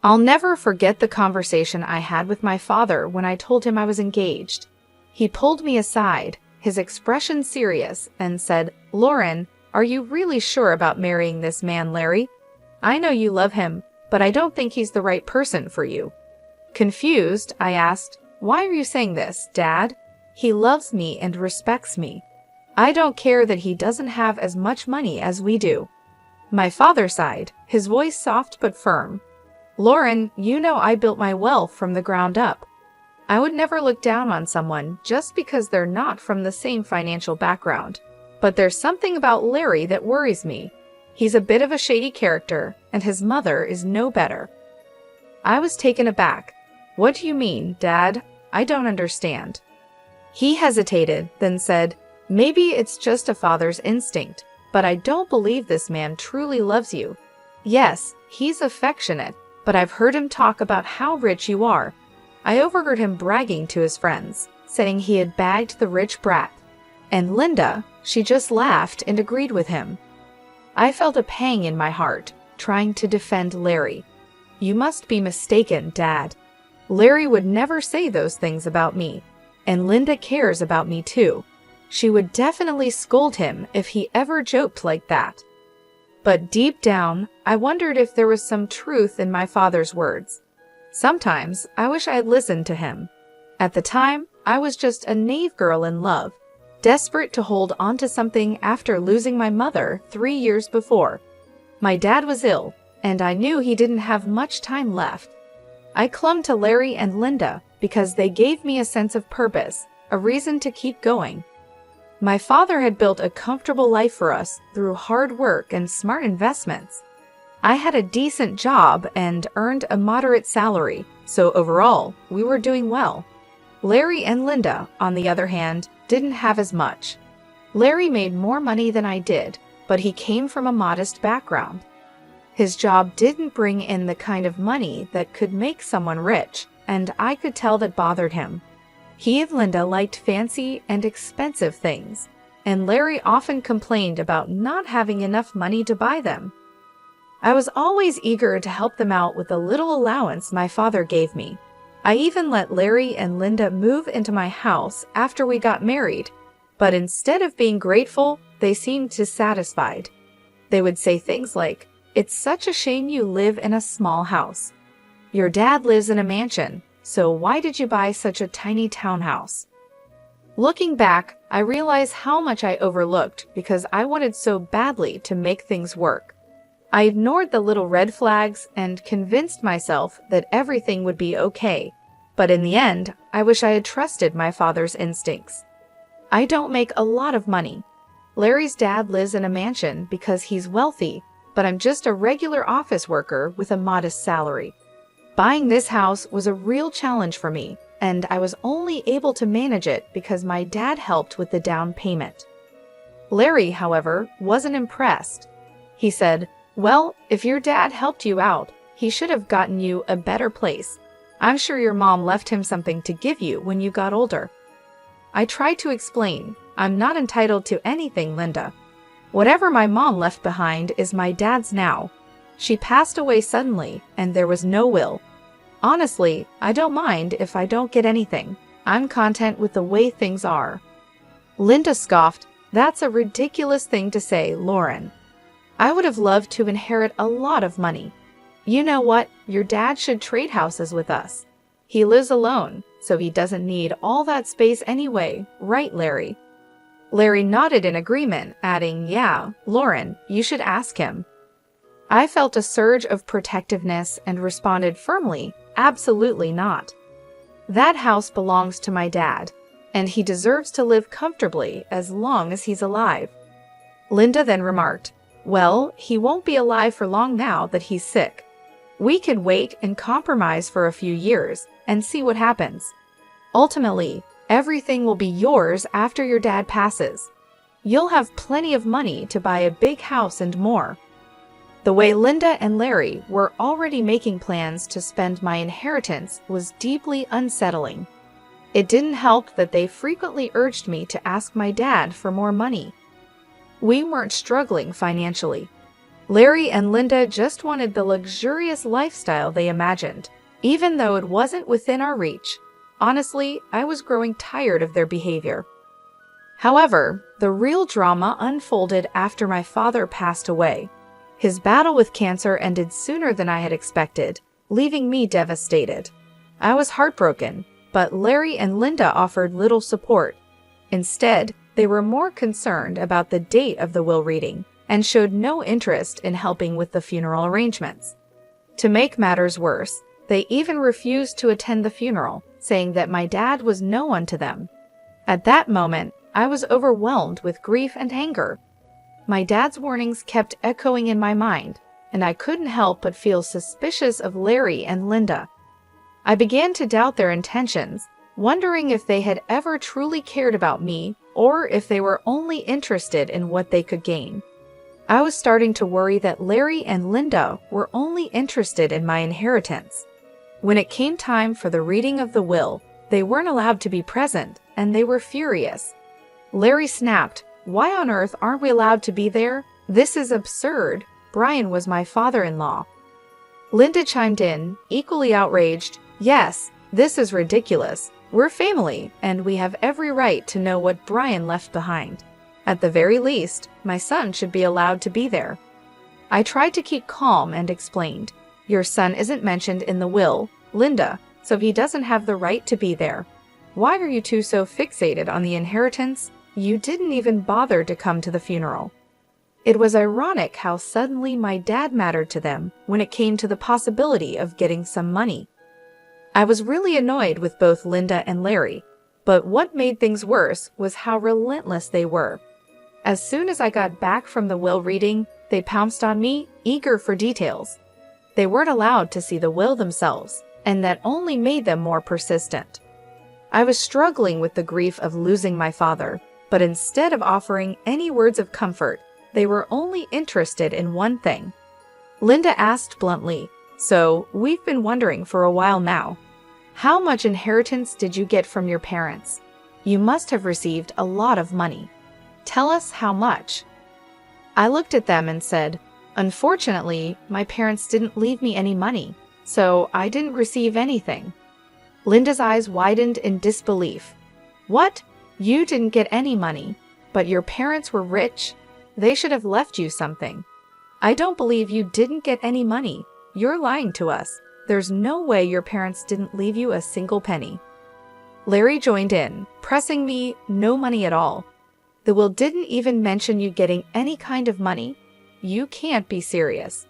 I'll never forget the conversation I had with my father when I told him I was engaged. He pulled me aside, his expression serious, and said, "Lauren, are you really sure about marrying this man, Larry? I know you love him, but I don't think he's the right person for you." Confused, I asked, "Why are you saying this, Dad? He loves me and respects me. I don't care that he doesn't have as much money as we do." My father sighed, his voice soft but firm. "Lauren, you know I built my wealth from the ground up. I would never look down on someone just because they're not from the same financial background. But there's something about Larry that worries me. He's a bit of a shady character, and his mother is no better." I was taken aback. "What do you mean, Dad? I don't understand." He hesitated, then said, "Maybe it's just a father's instinct, but I don't believe this man truly loves you. Yes, he's affectionate, but I've heard him talk about how rich you are. I overheard him bragging to his friends, saying he had bagged the rich brat. And Linda, she just laughed and agreed with him." I felt a pang in my heart, trying to defend Larry. "You must be mistaken, Dad. Larry would never say those things about me, and Linda cares about me too. She would definitely scold him if he ever joked like that." But deep down, I wondered if there was some truth in my father's words. Sometimes I wish I had listened to him. At the time, I was just a naive girl in love, desperate to hold on to something after losing my mother 3 years before. My dad was ill, and I knew he didn't have much time left. I clung to Larry and Linda because they gave me a sense of purpose, a reason to keep going. My father had built a comfortable life for us through hard work and smart investments. I had a decent job and earned a moderate salary, so overall, we were doing well. Larry and Linda, on the other hand, didn't have as much. Larry made more money than I did, but he came from a modest background. His job didn't bring in the kind of money that could make someone rich, and I could tell that bothered him. He and Linda liked fancy and expensive things, and Larry often complained about not having enough money to buy them. I was always eager to help them out with the little allowance my father gave me. I even let Larry and Linda move into my house after we got married, but instead of being grateful, they seemed dissatisfied. They would say things like, "It's such a shame you live in a small house. Your dad lives in a mansion, so why did you buy such a tiny townhouse?" Looking back, I realize how much I overlooked because I wanted so badly to make things work. I ignored the little red flags and convinced myself that everything would be okay. But in the end, I wish I had trusted my father's instincts. I don't make a lot of money. Larry's dad lives in a mansion because he's wealthy, but I'm just a regular office worker with a modest salary. Buying this house was a real challenge for me, and I was only able to manage it because my dad helped with the down payment. Larry, however, wasn't impressed. He said, "Well, if your dad helped you out, he should have gotten you a better place. I'm sure your mom left him something to give you when you got older." I tried to explain, "I'm not entitled to anything, Linda. Whatever my mom left behind is my dad's now. She passed away suddenly, and there was no will. Honestly, I don't mind if I don't get anything. I'm content with the way things are." Linda scoffed, "That's a ridiculous thing to say, Lauren. I would have loved to inherit a lot of money. You know what? Your dad should trade houses with us. He lives alone, so he doesn't need all that space anyway, right, Larry?" Larry nodded in agreement, adding, "Yeah, Lauren, you should ask him." I felt a surge of protectiveness and responded firmly, "Absolutely not. That house belongs to my dad, and he deserves to live comfortably as long as he's alive." Linda then remarked, "Well, he won't be alive for long now that he's sick. We could wait and compromise for a few years and see what happens. Ultimately, everything will be yours after your dad passes. You'll have plenty of money to buy a big house and more." The way Linda and Larry were already making plans to spend my inheritance was deeply unsettling. It didn't help that they frequently urged me to ask my dad for more money. We weren't struggling financially. Larry and Linda just wanted the luxurious lifestyle they imagined, even though it wasn't within our reach. Honestly, I was growing tired of their behavior. However, the real drama unfolded after my father passed away. His battle with cancer ended sooner than I had expected, leaving me devastated. I was heartbroken, but Larry and Linda offered little support. Instead, they were more concerned about the date of the will reading and showed no interest in helping with the funeral arrangements. To make matters worse, they even refused to attend the funeral, saying that my dad was no one to them. At that moment, I was overwhelmed with grief and anger. My dad's warnings kept echoing in my mind, and I couldn't help but feel suspicious of Larry and Linda. I began to doubt their intentions, wondering if they had ever truly cared about me or if they were only interested in what they could gain. I was starting to worry that Larry and Linda were only interested in my inheritance. When it came time for the reading of the will, they weren't allowed to be present, and they were furious. Larry snapped, "Why on earth aren't we allowed to be there? This is absurd. Brian was my father-in-law." Linda chimed in, equally outraged, "Yes, this is ridiculous. We're family, and we have every right to know what Brian left behind. At the very least, my son should be allowed to be there." I tried to keep calm and explained, "Your son isn't mentioned in the will, Linda, so he doesn't have the right to be there. Why are you two so fixated on the inheritance? You didn't even bother to come to the funeral." It was ironic how suddenly my dad mattered to them when it came to the possibility of getting some money. I was really annoyed with both Linda and Larry, but what made things worse was how relentless they were. As soon as I got back from the will reading, they pounced on me, eager for details. They weren't allowed to see the will themselves, and that only made them more persistent. I was struggling with the grief of losing my father, but instead of offering any words of comfort, they were only interested in one thing. Linda asked bluntly, "So, we've been wondering for a while now. How much inheritance did you get from your parents? You must have received a lot of money. Tell us how much." I looked at them and said, "Unfortunately, my parents didn't leave me any money, so I didn't receive anything." Linda's eyes widened in disbelief. "What? You didn't get any money, but your parents were rich? They should have left you something." "I don't believe you didn't get any money. You're lying to us. There's no way your parents didn't leave you a single penny." Larry joined in, pressing me, "No money at all. The will didn't even mention you getting any kind of money. You can't be serious."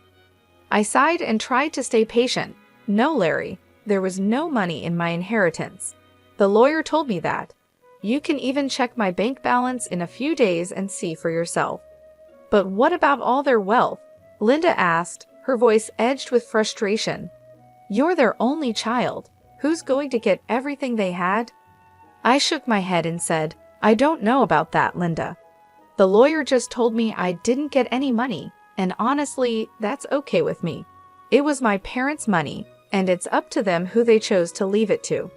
I sighed and tried to stay patient. "No, Larry, there was no money in my inheritance. The lawyer told me that. You can even check my bank balance in a few days and see for yourself." "But what about all their wealth?" Linda asked, her voice edged with frustration. "You're their only child. Who's going to get everything they had?" I shook my head and said, "I don't know about that, Linda. The lawyer just told me I didn't get any money, and honestly, that's okay with me. It was my parents' money, and it's up to them who they chose to leave it to."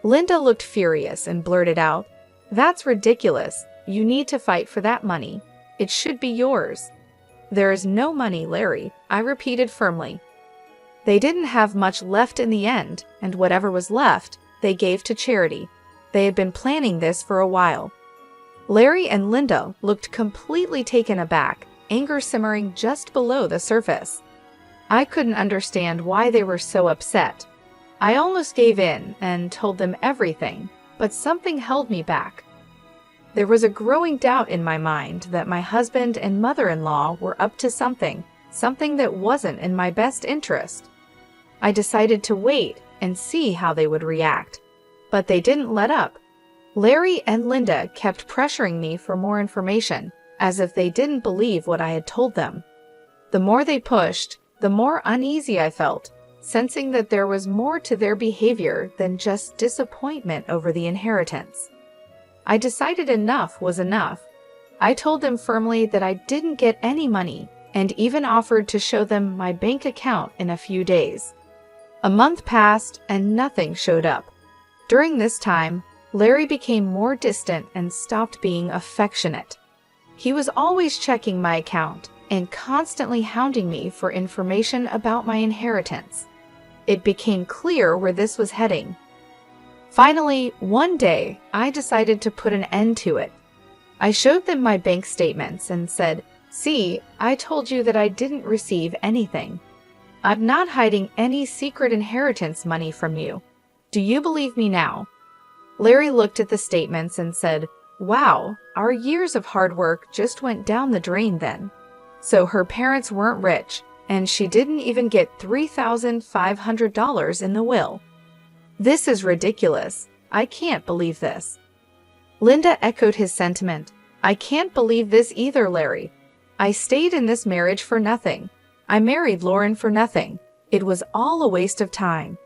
Linda looked furious and blurted out, "That's ridiculous. You need to fight for that money. It should be yours." "There is no money, Larry," I repeated firmly. They didn't have much left in the end, and whatever was left, they gave to charity. They had been planning this for a while. Larry and Linda looked completely taken aback, anger simmering just below the surface. I couldn't understand why they were so upset. I almost gave in and told them everything, but something held me back. There was a growing doubt in my mind that my husband and mother-in-law were up to something that wasn't in my best interest. I decided to wait and see how they would react, but they didn't let up. Larry and Linda kept pressuring me for more information, as if they didn't believe what I had told them. The more they pushed, the more uneasy I felt, sensing that there was more to their behavior than just disappointment over the inheritance. I decided enough was enough. I told them firmly that I didn't get any money, and even offered to show them my bank account in a few days. A month passed and nothing showed up. During this time, Larry became more distant and stopped being affectionate. He was always checking my account, and constantly hounding me for information about my inheritance. It became clear where this was heading. Finally, one day, I decided to put an end to it. I showed them my bank statements and said, "See, I told you that I didn't receive anything. I'm not hiding any secret inheritance money from you. Do you believe me now?" Larry looked at the statements and said, "Wow, our years of hard work just went down the drain then. So her parents weren't rich, and she didn't even get $3,500 in the will. This is ridiculous. I can't believe this." Linda echoed his sentiment. "I can't believe this either, Larry. I stayed in this marriage for nothing. I married Lauren for nothing. It was all a waste of time."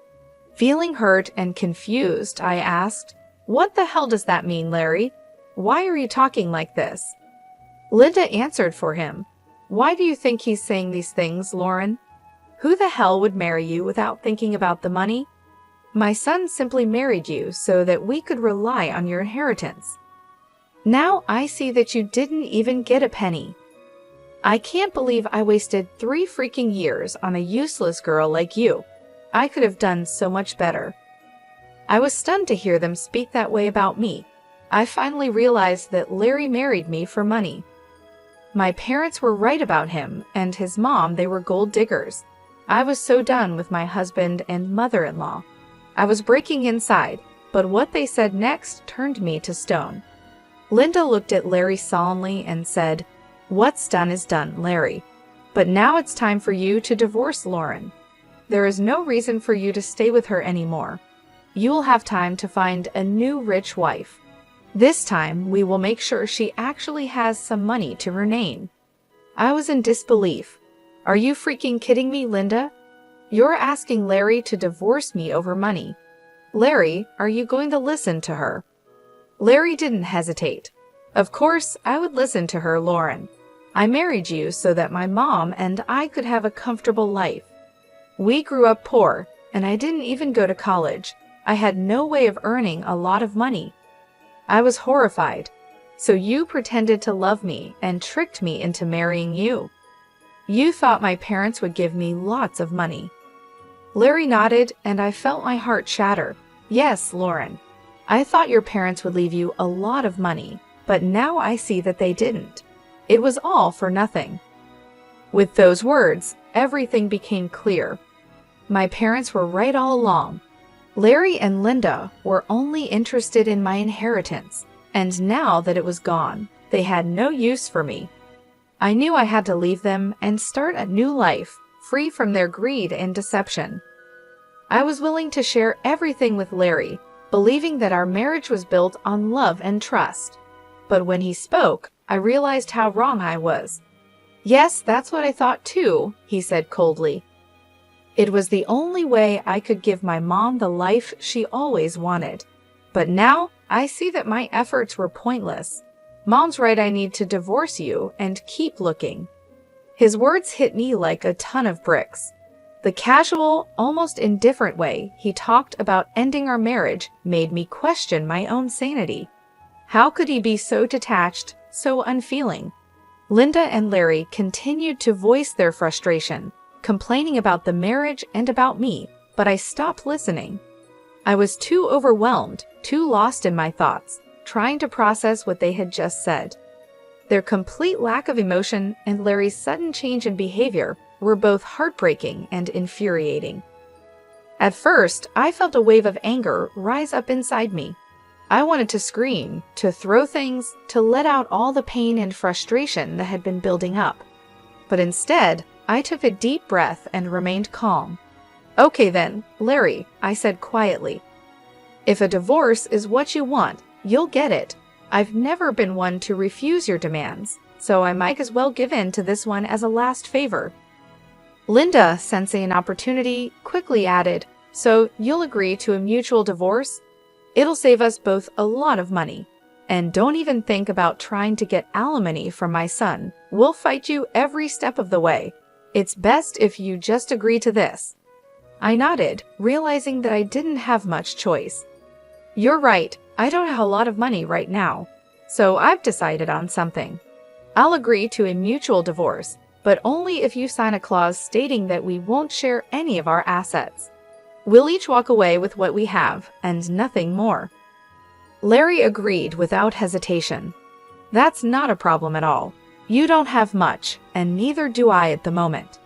Feeling hurt and confused, I asked, "What the hell does that mean, Larry? Why are you talking like this?" Linda answered for him. "Why do you think he's saying these things, Lauren? Who the hell would marry you without thinking about the money? My son simply married you so that we could rely on your inheritance. Now I see that you didn't even get a penny. I can't believe I wasted 3 freaking years on a useless girl like you. I could have done so much better." I was stunned to hear them speak that way about me. I finally realized that Larry married me for money. My parents were right about him, and his mom, they were gold diggers. I was so done with my husband and mother-in-law. I was breaking inside, but what they said next turned me to stone. Linda looked at Larry solemnly and said, "What's done is done, Larry. But now it's time for you to divorce Lauren. There is no reason for you to stay with her anymore. You will have time to find a new rich wife. This time, we will make sure she actually has some money to her name." I was in disbelief. "Are you freaking kidding me, Linda? You're asking Larry to divorce me over money. Larry, are you going to listen to her?" Larry didn't hesitate. "Of course, I would listen to her, Lauren. I married you so that my mom and I could have a comfortable life. We grew up poor, and I didn't even go to college. I had no way of earning a lot of money." I was horrified. "So you pretended to love me and tricked me into marrying you. You thought my parents would give me lots of money." Larry nodded, and I felt my heart shatter. "Yes, Lauren. I thought your parents would leave you a lot of money, but now I see that they didn't. It was all for nothing." With those words, everything became clear. My parents were right all along. Larry and Linda were only interested in my inheritance, and now that it was gone, they had no use for me. I knew I had to leave them and start a new life, free from their greed and deception. I was willing to share everything with Larry, believing that our marriage was built on love and trust. But when he spoke, I realized how wrong I was. "Yes, that's what I thought too," he said coldly. "It was the only way I could give my mom the life she always wanted. But now I see that my efforts were pointless. Mom's right, I need to divorce you and keep looking." His words hit me like a ton of bricks. The casual, almost indifferent way he talked about ending our marriage made me question my own sanity. How could he be so detached, so unfeeling? Linda and Larry continued to voice their frustration, complaining about the marriage and about me, but I stopped listening. I was too overwhelmed, too lost in my thoughts, trying to process what they had just said. Their complete lack of emotion and Larry's sudden change in behavior were both heartbreaking and infuriating. At first, I felt a wave of anger rise up inside me. I wanted to scream, to throw things, to let out all the pain and frustration that had been building up. But instead, I took a deep breath and remained calm. "Okay then, Larry," I said quietly. "If a divorce is what you want, you'll get it. I've never been one to refuse your demands, so I might as well give in to this one as a last favor." Linda, sensing an opportunity, quickly added, "So you'll agree to a mutual divorce? It'll save us both a lot of money. And don't even think about trying to get alimony from my son. We'll fight you every step of the way. It's best if you just agree to this." I nodded, realizing that I didn't have much choice. "You're right, I don't have a lot of money right now. So I've decided on something. I'll agree to a mutual divorce, but only if you sign a clause stating that we won't share any of our assets. We'll each walk away with what we have, and nothing more." Larry agreed without hesitation. "That's not a problem at all. You don't have much, and neither do I at the moment.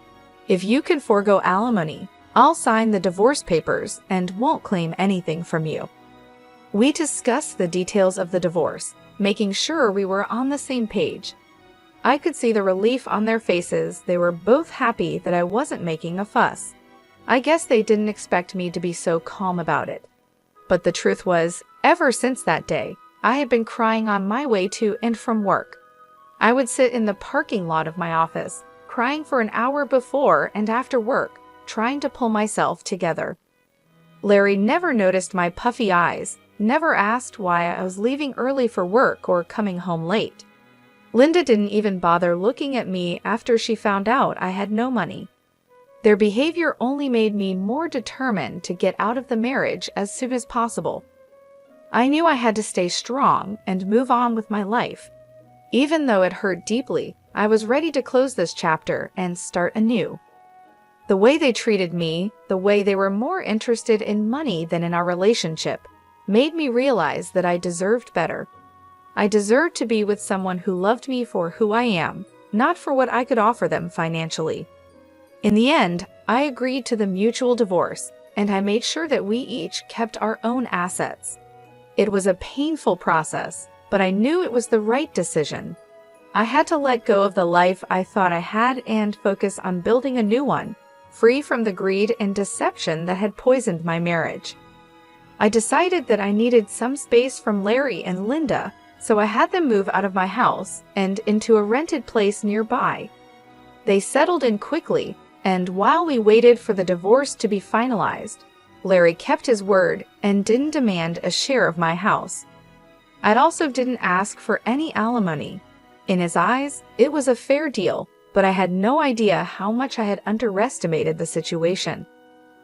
If you can forego alimony, I'll sign the divorce papers and won't claim anything from you." We discussed the details of the divorce, making sure we were on the same page. I could see the relief on their faces. They were both happy that I wasn't making a fuss. I guess they didn't expect me to be so calm about it. But the truth was, ever since that day, I had been crying on my way to and from work. I would sit in the parking lot of my office, crying for an hour before and after work, trying to pull myself together. Larry never noticed my puffy eyes, never asked why I was leaving early for work or coming home late. Linda didn't even bother looking at me after she found out I had no money. Their behavior only made me more determined to get out of the marriage as soon as possible. I knew I had to stay strong and move on with my life. Even though it hurt deeply, I was ready to close this chapter and start anew. The way they treated me, the way they were more interested in money than in our relationship, made me realize that I deserved better. I deserved to be with someone who loved me for who I am, not for what I could offer them financially. In the end, I agreed to the mutual divorce, and I made sure that we each kept our own assets. It was a painful process, but I knew it was the right decision. I had to let go of the life I thought I had and focus on building a new one, free from the greed and deception that had poisoned my marriage. I decided that I needed some space from Larry and Linda, so I had them move out of my house and into a rented place nearby. They settled in quickly, and while we waited for the divorce to be finalized, Larry kept his word and didn't demand a share of my house. I also didn't ask for any alimony. In his eyes, it was a fair deal, but I had no idea how much I had underestimated the situation.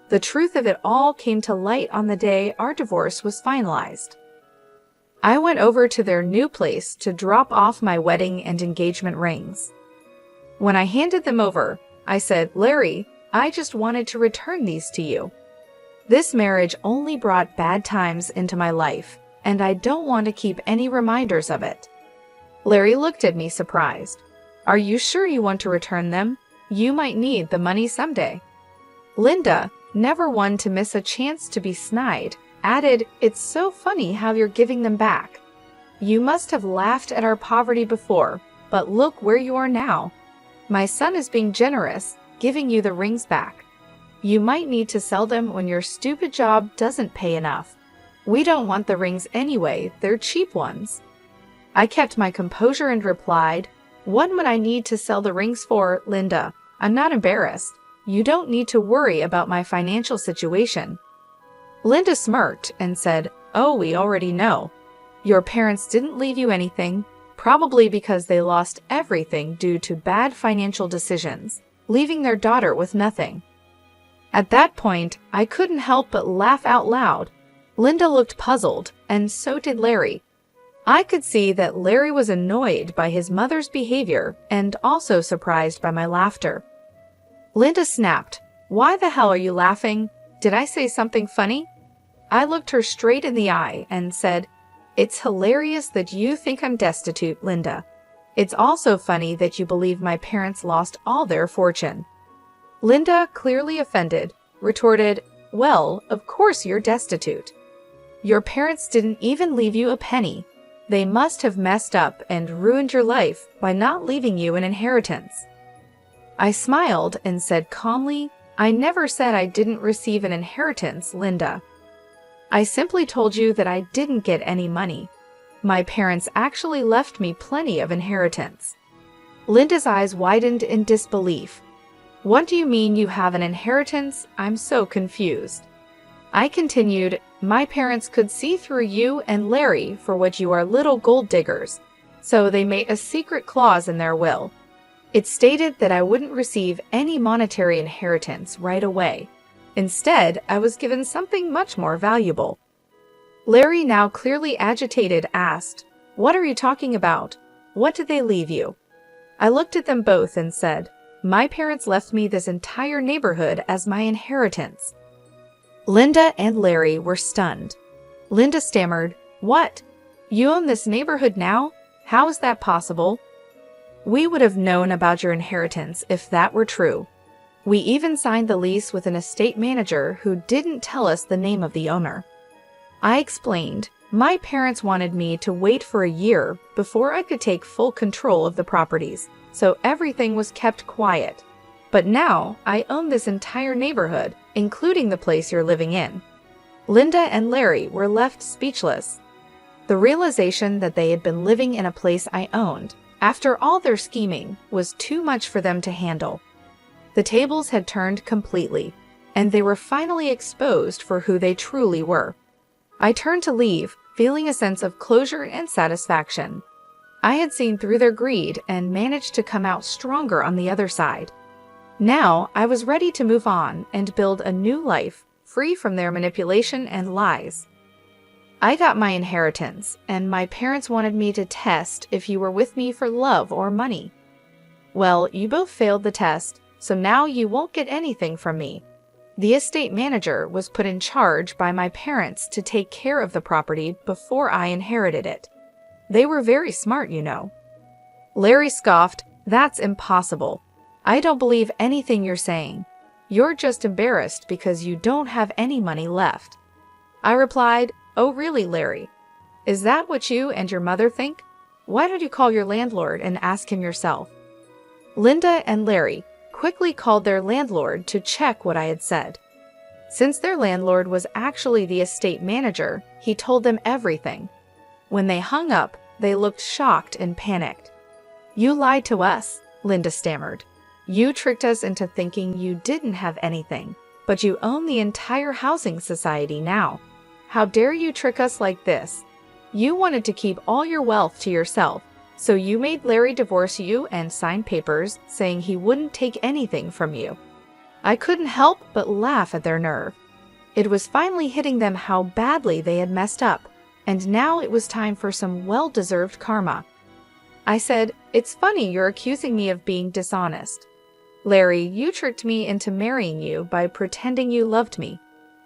The truth of it all came to light on the day our divorce was finalized. I went over to their new place to drop off my wedding and engagement rings. When I handed them over, I said, "Larry, I just wanted to return these to you. This marriage only brought bad times into my life, and I don't want to keep any reminders of it." Larry looked at me surprised. "Are you sure you want to return them? You might need the money someday." Linda, never one to miss a chance to be snide, added, "It's so funny how you're giving them back. You must have laughed at our poverty before, but look where you are now. My son is being generous, giving you the rings back. You might need to sell them when your stupid job doesn't pay enough. We don't want the rings anyway, they're cheap ones." I kept my composure and replied, "What would I need to sell the rings for, Linda? I'm not embarrassed. You don't need to worry about my financial situation." Linda smirked and said, "Oh, we already know. Your parents didn't leave you anything, probably because they lost everything due to bad financial decisions, leaving their daughter with nothing." At that point, I couldn't help but laugh out loud. Linda looked puzzled, and so did Larry. I could see that Larry was annoyed by his mother's behavior and also surprised by my laughter. Linda snapped, "Why the hell are you laughing? Did I say something funny?" I looked her straight in the eye and said, "It's hilarious that you think I'm destitute, Linda. It's also funny that you believe my parents lost all their fortune." Linda, clearly offended, retorted, "Well, of course you're destitute. Your parents didn't even leave you a penny. They must have messed up and ruined your life by not leaving you an inheritance." I smiled and said calmly, "I never said I didn't receive an inheritance, Linda. I simply told you that I didn't get any money. My parents actually left me plenty of inheritance." Linda's eyes widened in disbelief. "What do you mean you have an inheritance? I'm so confused." I continued, "My parents could see through you and Larry for what you are, little gold diggers, so they made a secret clause in their will. It stated that I wouldn't receive any monetary inheritance right away. Instead, I was given something much more valuable." Larry, now clearly agitated, asked, "What are you talking about? What did they leave you?" I looked at them both and said, My parents left me this entire neighborhood as my inheritance." Linda and Larry were stunned. Linda stammered, "What? You own this neighborhood now? How is that possible?" "We would have known about your inheritance if that were true. We even signed the lease with an estate manager who didn't tell us the name of the owner." I explained, "My parents wanted me to wait for a year before I could take full control of the properties, so everything was kept quiet. But now I own this entire neighborhood, including the place you're living in." Linda and Larry were left speechless. The realization that they had been living in a place I owned, after all their scheming, was too much for them to handle. The tables had turned completely, and they were finally exposed for who they truly were. I turned to leave, feeling a sense of closure and satisfaction. I had seen through their greed and managed to come out stronger on the other side. Now I was ready to move on and build a new life, free from their manipulation and lies. I got my inheritance, and my parents wanted me to test if you were with me for love or money. Well, you both failed the test, so now you won't get anything from me. The estate manager was put in charge by my parents to take care of the property before I inherited it. They were very smart, you know." Larry scoffed, "That's impossible. I don't believe anything you're saying. You're just embarrassed because you don't have any money left." I replied, "Oh really, Larry? Is that what you and your mother think? Why don't you call your landlord and ask him yourself?" Linda and Larry quickly called their landlord to check what I had said. Since their landlord was actually the estate manager, he told them everything. When they hung up, they looked shocked and panicked. "You lied to us," Linda stammered. "You tricked us into thinking you didn't have anything, but you own the entire housing society now. How dare you trick us like this? You wanted to keep all your wealth to yourself, so you made Larry divorce you and sign papers saying he wouldn't take anything from you." I couldn't help but laugh at their nerve. It was finally hitting them how badly they had messed up, and now it was time for some well-deserved karma. I said, "It's funny you're accusing me of being dishonest. Larry, you tricked me into marrying you by pretending you loved me.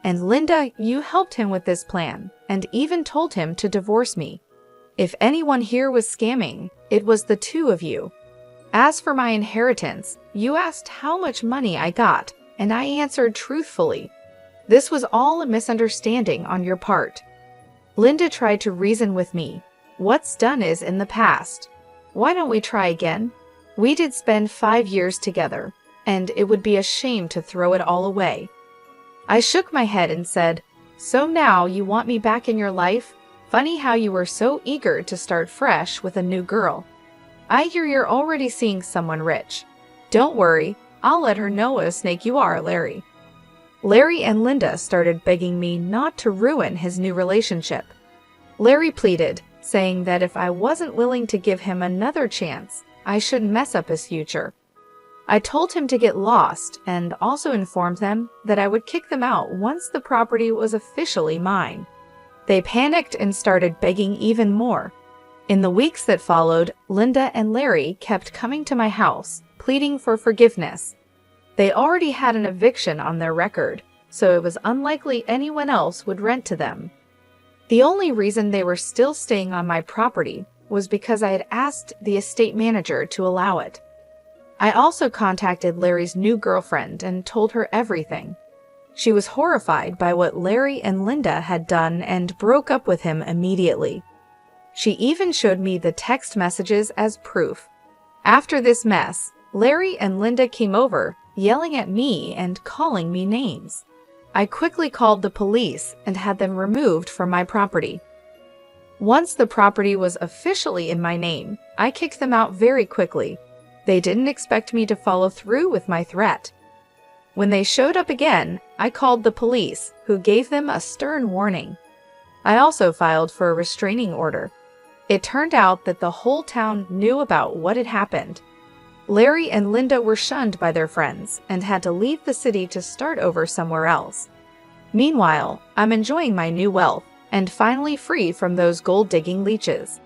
And Linda, you helped him with this plan, and even told him to divorce me. If anyone here was scamming, it was the two of you. As for my inheritance, you asked how much money I got, and I answered truthfully. This was all a misunderstanding on your part." Linda tried to reason with me. "What's done is in the past. Why don't we try again? We did spend 5 years together, and it would be a shame to throw it all away." I shook my head and said, "So now you want me back in your life? Funny how you were so eager to start fresh with a new girl. I hear you're already seeing someone rich. Don't worry, I'll let her know what a snake you are, Larry." Larry and Linda started begging me not to ruin his new relationship. Larry pleaded, saying that if I wasn't willing to give him another chance, I shouldn't mess up his future. I told him to get lost and also informed them that I would kick them out once the property was officially mine. They panicked and started begging even more. In the weeks that followed, Linda and Larry kept coming to my house, pleading for forgiveness. They already had an eviction on their record, so it was unlikely anyone else would rent to them. The only reason they were still staying on my property was because I had asked the estate manager to allow it. I also contacted Larry's new girlfriend and told her everything. She was horrified by what Larry and Linda had done and broke up with him immediately. She even showed me the text messages as proof. After this mess, Larry and Linda came over, yelling at me and calling me names. I quickly called the police and had them removed from my property. Once the property was officially in my name, I kicked them out very quickly. They didn't expect me to follow through with my threat. When they showed up again, I called the police, who gave them a stern warning. I also filed for a restraining order. It turned out that the whole town knew about what had happened. Larry and Linda were shunned by their friends and had to leave the city to start over somewhere else. Meanwhile, I'm enjoying my new wealth and finally free from those gold-digging leeches.